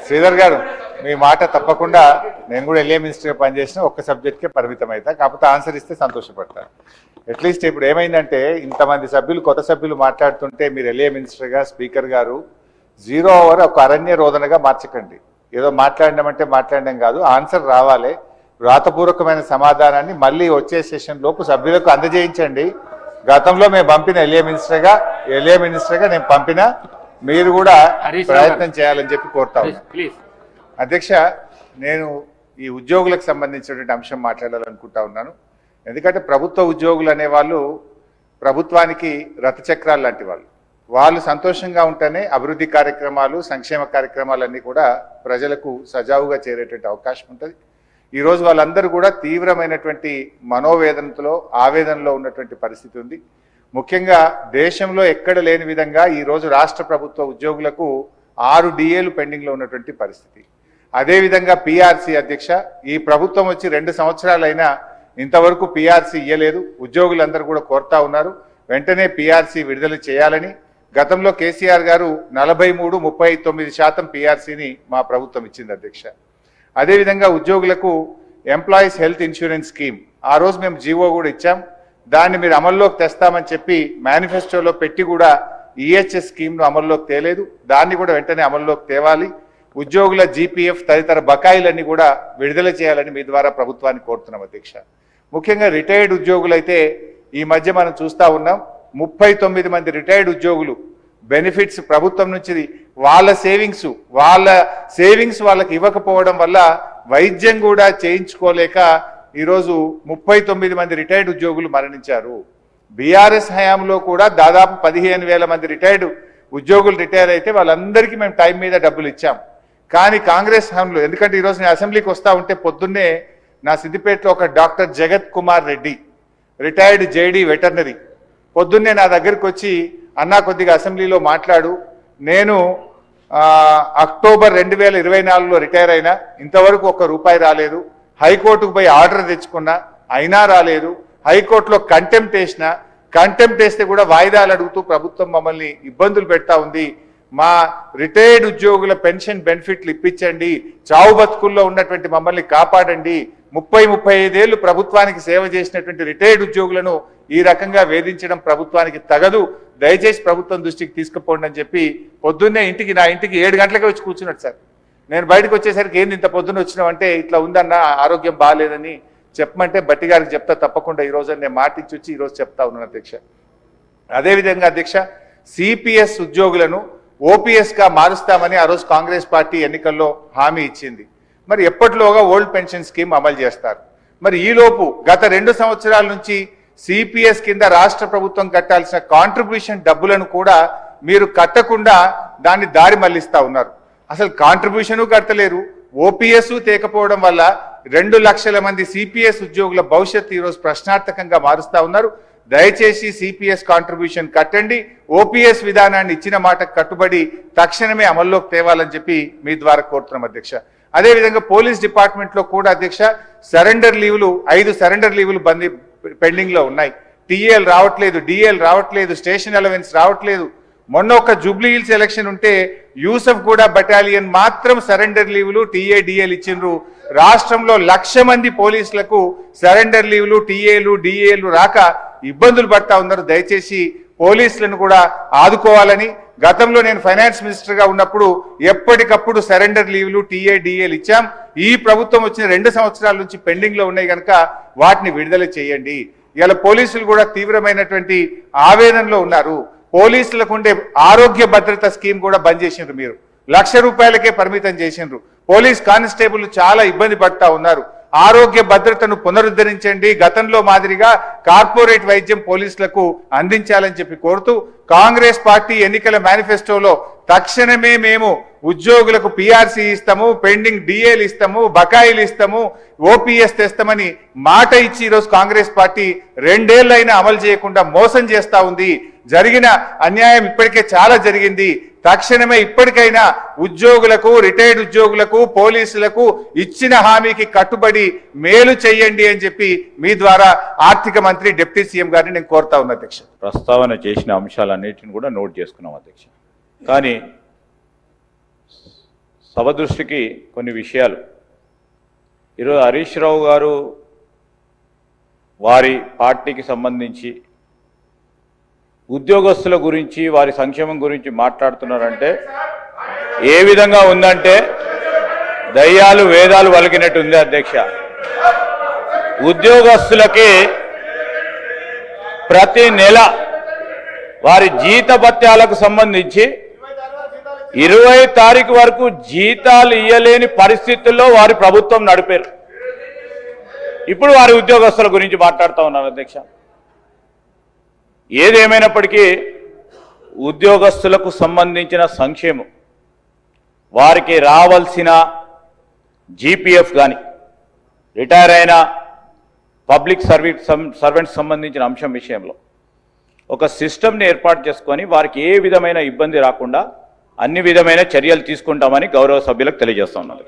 శ్రీధర్ గారు మీ మాట తప్పకుండా నేను కూడా ఎల్ఏ మినిస్టర్గా పనిచేసిన ఒక్క సబ్జెక్ట్కే పరిమితం అవుతా, కాకపోతే ఆన్సర్ ఇస్తే సంతోషపడతాను. అట్లీస్ట్ ఇప్పుడు ఏమైందంటే ఇంతమంది సభ్యులు కొత్త సభ్యులు మాట్లాడుతుంటే మీరు ఎల్ఏ మినిస్టర్గా స్పీకర్ గారు 0 ఓవర్ ఒక అరణ్య రోదనగా మార్చకండి. ఏదో మాట్లాడినామంటే మాట్లాడడం కాదు, ఆన్సర్ రావాలి. వ్రాతపూర్వకమైన సమాధానాన్ని మళ్ళీ వచ్చే సెషన్ లోపు సభ్యులకు అందజేయించండి. గతంలో మేము పంపిన ఎల్ఏ మినిస్టర్గా నేను పంపిన, మీరు కూడా ప్రయత్నం చేయాలని చెప్పి కోరుతా ఉన్నాను. అధ్యక్ష, నేను ఈ ఉద్యోగులకు సంబంధించినటువంటి అంశం మాట్లాడాలనుకుంటా ఉన్నాను. ఎందుకంటే ప్రభుత్వ ఉద్యోగులు అనేవాళ్ళు ప్రభుత్వానికి రథచక్రాలు లాంటి వాళ్ళు సంతోషంగా ఉంటేనే అభివృద్ధి కార్యక్రమాలు, సంక్షేమ కార్యక్రమాలన్నీ కూడా ప్రజలకు సజావుగా చేరేటువంటి అవకాశం ఉంటుంది. ఈరోజు వాళ్ళందరూ కూడా తీవ్రమైనటువంటి మనోవేదనతో, ఆవేదనలో ఉన్నటువంటి పరిస్థితి ఉంది. ముఖ్యంగా దేశంలో ఎక్కడ లేని విధంగా ఈరోజు రాష్ట్ర ప్రభుత్వ ఉద్యోగులకు 6 DAలు పెండింగ్లో ఉన్నటువంటి పరిస్థితి. అదేవిధంగా PRC అధ్యక్ష, ఈ ప్రభుత్వం వచ్చి 2 సంవత్సరాలైనా ఇంతవరకు PRC ఇయ్యలేదు. ఉద్యోగులందరూ కూడా కోరుతా ఉన్నారు వెంటనే PRC విడుదల చేయాలని. గతంలో కేసీఆర్ గారు 43-39% PRCని మా ప్రభుత్వం ఇచ్చింది అధ్యక్ష. అదేవిధంగా ఉద్యోగులకు ఎంప్లాయీస్ హెల్త్ ఇన్సూరెన్స్ స్కీమ్ ఆ రోజు మేము జీవో కూడా ఇచ్చాం. దాన్ని మీరు అమల్లోకి తెస్తామని చెప్పి మేనిఫెస్టోలో పెట్టి కూడా EHS స్కీమ్ను అమల్లోకి తేలేదు. దాన్ని కూడా వెంటనే అమల్లోకి తేవాలి. ఉద్యోగుల GPF తదితర బకాయిలన్నీ కూడా విడుదల చేయాలని మీ ద్వారా ప్రభుత్వాన్ని కోరుతున్నాం అధ్యక్ష. ముఖ్యంగా రిటైర్డ్ ఉద్యోగులైతే ఈ మధ్య మనం చూస్తూ ఉన్నాం, 39 మంది రిటైర్డ్ ఉద్యోగులు బెనిఫిట్స్ ప్రభుత్వం నుంచి వాళ్ళ సేవింగ్స్ వాళ్ళకి ఇవ్వకపోవడం వల్ల వైద్యం కూడా చేయించుకోలేక ఈరోజు 39 మంది రిటైర్డ్ ఉద్యోగులు మరణించారు. BRS హయాంలో కూడా దాదాపు 15,000 మంది రిటైర్డ్ ఉద్యోగులు రిటైర్ అయితే వాళ్ళందరికీ మేము టైం మీద డబ్బులు ఇచ్చాం. కానీ కాంగ్రెస్ హయాంలో, ఎందుకంటే ఈరోజు నేను అసెంబ్లీకి వస్తూ ఉంటే పొద్దున్నే నా సిద్దిపేటలో ఒక డాక్టర్ జగత్ Kumar Reddy retired JD veterinary పొద్దున్నే నా దగ్గరికి వచ్చి, అన్నా కొద్దిగా అసెంబ్లీలో మాట్లాడు, నేను అక్టోబర్ 2024లో రిటైర్ అయినా, ఇంతవరకు ₹1 రాలేదు. హైకోర్టుకు పోయి ఆర్డర్ తెచ్చుకున్నా, అయినా రాలేదు. హైకోర్టులో కంటెంప్ట్ వేస్తే కూడా వాయిదాలు అడుగుతూ ప్రభుత్వం మమ్మల్ని ఇబ్బందులు పెడతా ఉంది. మా రిటైర్డ్ ఉద్యోగుల పెన్షన్ బెనిఫిట్లు ఇప్పించండి, చావు బతుకుల్లో ఉన్నటువంటి మమ్మల్ని కాపాడండి. 30-35 ఏళ్ళు ప్రభుత్వానికి సేవ చేసినటువంటి రిటైర్డ్ ఉద్యోగులను ఈ రకంగా వేధించడం ప్రభుత్వానికి తగదు, దయచేసి ప్రభుత్వం దృష్టికి తీసుకుపోండి అని చెప్పి పొద్దున్నే నా ఇంటికి 7 గంటలకే వచ్చి కూర్చున్నాడు సార్. నేను బయటకు వచ్చేసరికి ఏంది ఇంత పొద్దున్న వచ్చినావంటే, ఇట్లా ఉందన్న ఆరోగ్యం బాగాలేదని చెప్పమంటే బట్టి గారికి చెప్తా తప్పకుండా ఈరోజు నేను మాట ఇచ్చి వచ్చి ఈరోజు చెప్తా ఉన్నాను అధ్యక్ష. అదేవిధంగా అధ్యక్ష, CPS ఉద్యోగులను OPSగా మారుస్తామని ఆ రోజు కాంగ్రెస్ పార్టీ ఎన్నికల్లో హామీ ఇచ్చింది. మరి ఎప్పటిలోగా ఓల్డ్ పెన్షన్ స్కీమ్ అమలు చేస్తారు? మరి ఈలోపు గత 2 సంవత్సరాల నుంచి CPS కింద రాష్ట్ర ప్రభుత్వం కట్టాల్సిన కాంట్రిబ్యూషన్ డబ్బులను కూడా మీరు కట్టకుండా దాన్ని దారి మళ్లిస్తా ఉన్నారు. అసలు కాంట్రిబ్యూషను కట్టలేరు, OPS తేకపోవడం వల్ల 2 లక్షల మంది CPS ఉద్యోగుల భవిష్యత్తు ఈరోజు ప్రశ్నార్థకంగా మారుస్తా ఉన్నారు. దయచేసి CPS కాంట్రిబ్యూషన్ కట్టండి, OPS విధానాన్ని ఇచ్చిన మాటకు కట్టుబడి తక్షణమే అమల్లోకి తేవాలని చెప్పి మీ ద్వారా కోరుతున్నాం అధ్యక్ష. అదేవిధంగా పోలీస్ డిపార్ట్మెంట్లో కూడా అధ్యక్ష, 5 సరెండర్ లీవులు పెండింగ్లో ఉన్నాయి. TL రావట్లేదు, DL రావట్లేదు, స్టేషన్ అలవెన్స్ రావట్లేదు. మొన్న ఒక జూబ్లీ హిల్స్ ఎలక్షన్ ఉంటే యూసఫ్ కూడా బటాలియన్ మాత్రం సరెండర్ లీవులు TA DL ఇచ్చిండ్రు. రాష్ట్రంలో 1,00,000 మంది పోలీసులకు సరెండర్ లీవులు TAలు DAలు రాక ఇబ్బందులు పడతా ఉన్నారు. దయచేసి పోలీసులను కూడా ఆదుకోవాలని, గతంలో నేను ఫైనాన్స్ మినిస్టర్గా ఉన్నప్పుడు ఎప్పటికప్పుడు సరెండర్ లీవులు TA DAలు ఇచ్చాం. ఈ ప్రభుత్వం వచ్చిన 2 సంవత్సరాల నుంచి పెండింగ్లో ఉన్నాయి కనుక వాటిని విడుదల చేయండి. ఇలా పోలీసులు కూడా తీవ్రమైనటువంటి ఆవేదనలో ఉన్నారు. పోలీసులకు ఉండే ఆరోగ్య భద్రత స్కీమ్ కూడా బంద్ చేసిండ్రు. మీరు ₹1,00,000కే పరిమితం చేసిండ్రు. పోలీస్ కానిస్టేబుల్ చాలా ఇబ్బంది పడతా ఉన్నారు. ఆరోగ్య భద్రతను పునరుద్ధరించండి, గతంలో మాదిరిగా కార్పొరేట్ వైద్యం పోలీసులకు అందించాలని చెప్పి కోరుతూ కాంగ్రెస్ పార్టీ ఎన్నికల మేనిఫెస్టోలో తక్షణమే మేము ఉద్యోగులకు PRC ఇస్తాము, పెండింగ్ DAలు ఇస్తాము, బకాయిలు ఇస్తాము, OPS తెస్తామని మాట ఇచ్చి ఈరోజు కాంగ్రెస్ పార్టీ 2 ఏళ్లైనా అమలు చేయకుండా మోసం చేస్తా ఉంది. జరిగిన అన్యాయం ఇప్పటికే చాలా జరిగింది. తక్షణమే ఇప్పటికైనా ఉద్యోగులకు, రిటైర్డ్ ఉద్యోగులకు, పోలీసులకు ఇచ్చిన హామీకి కట్టుబడి మేలు చేయండి అని చెప్పి మీ ద్వారా ఆర్థిక మంత్రి డిప్యూటీ సీఎం గారిని నేను కోరుతా ఉన్నా అధ్యక్ష. ప్రస్తావన చేసిన అంశాలన్నిటిని కూడా నోట్ చేసుకున్నాం అధ్యక్ష. కానీ సభ దృష్టికి కొన్ని విషయాలు. ఈరోజు హరీష్ రావు గారు వారి పార్టీకి సంబంధించి ఉద్యోగస్తుల గురించి వారి సంక్షేమం గురించి మాట్లాడుతున్నారంటే ఏ విధంగా ఉందంటే దయ్యాలు వేదాలు వలికినట్టు ఉంది అధ్యక్ష. ఉద్యోగస్తులకి ప్రతి నెల వారి జీతభత్యాలకు సంబంధించి 20 తారీఖు వరకు జీతాలు ఇయ్యలేని పరిస్థితుల్లో వారి ప్రభుత్వం నడిపారు. ఇప్పుడు వారి ఉద్యోగస్తుల గురించి మాట్లాడుతూ ఉన్నారు అధ్యక్ష. ఏదేమైనప్పటికీ ఉద్యోగస్తులకు సంబంధించిన సంక్షేమం, వారికి రావాల్సిన జీపీఎఫ్ కానీ, రిటైర్ అయిన పబ్లిక్ సర్వెంట్స్ సంబంధించిన అంశం విషయంలో ఒక సిస్టమ్ని ఏర్పాటు చేసుకొని వారికి ఏ విధమైన ఇబ్బంది రాకుండా అన్ని విధమైన చర్యలు తీసుకుంటామని గౌరవ సభ్యులకు తెలియజేస్తా ఉన్నాను.